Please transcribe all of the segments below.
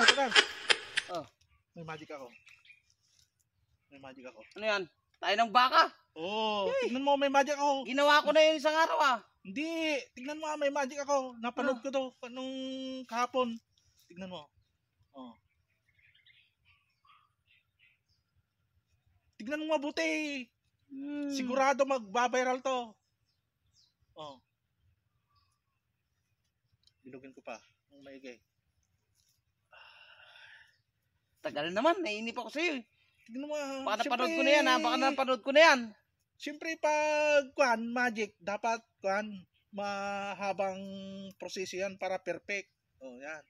Tagal. Oh. May magic ako. Ano yan? Tayo ng baka? Oo, tignan mo, may magic ako. Ginawa ko na yun isang araw ah. Hindi, tignan mo, may magic ako. Napanood ko to nung kahapon. Tignan mo. Oh. Tignan mo mabuti. Sigurado magbabiral to. Oh. Bilugin ko pa. Ang maigay. Tagal naman, naiinip ako sa'yo eh. Tignan mo. Baka napanood ko na yan ha, baka napanood ko na yan. Siyempre pag magic, dapat mahabang proseso yan para perfect. Oh, yan.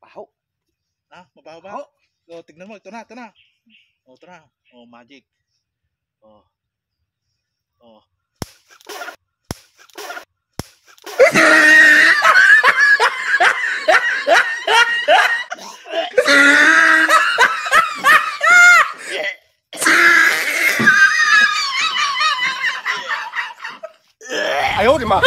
Baho. Ah, mabaho ba? Baho. Oh, tignan mo, ito na. Oh, ito na. Oh, magic. Oh. Ay, 呦我的妈！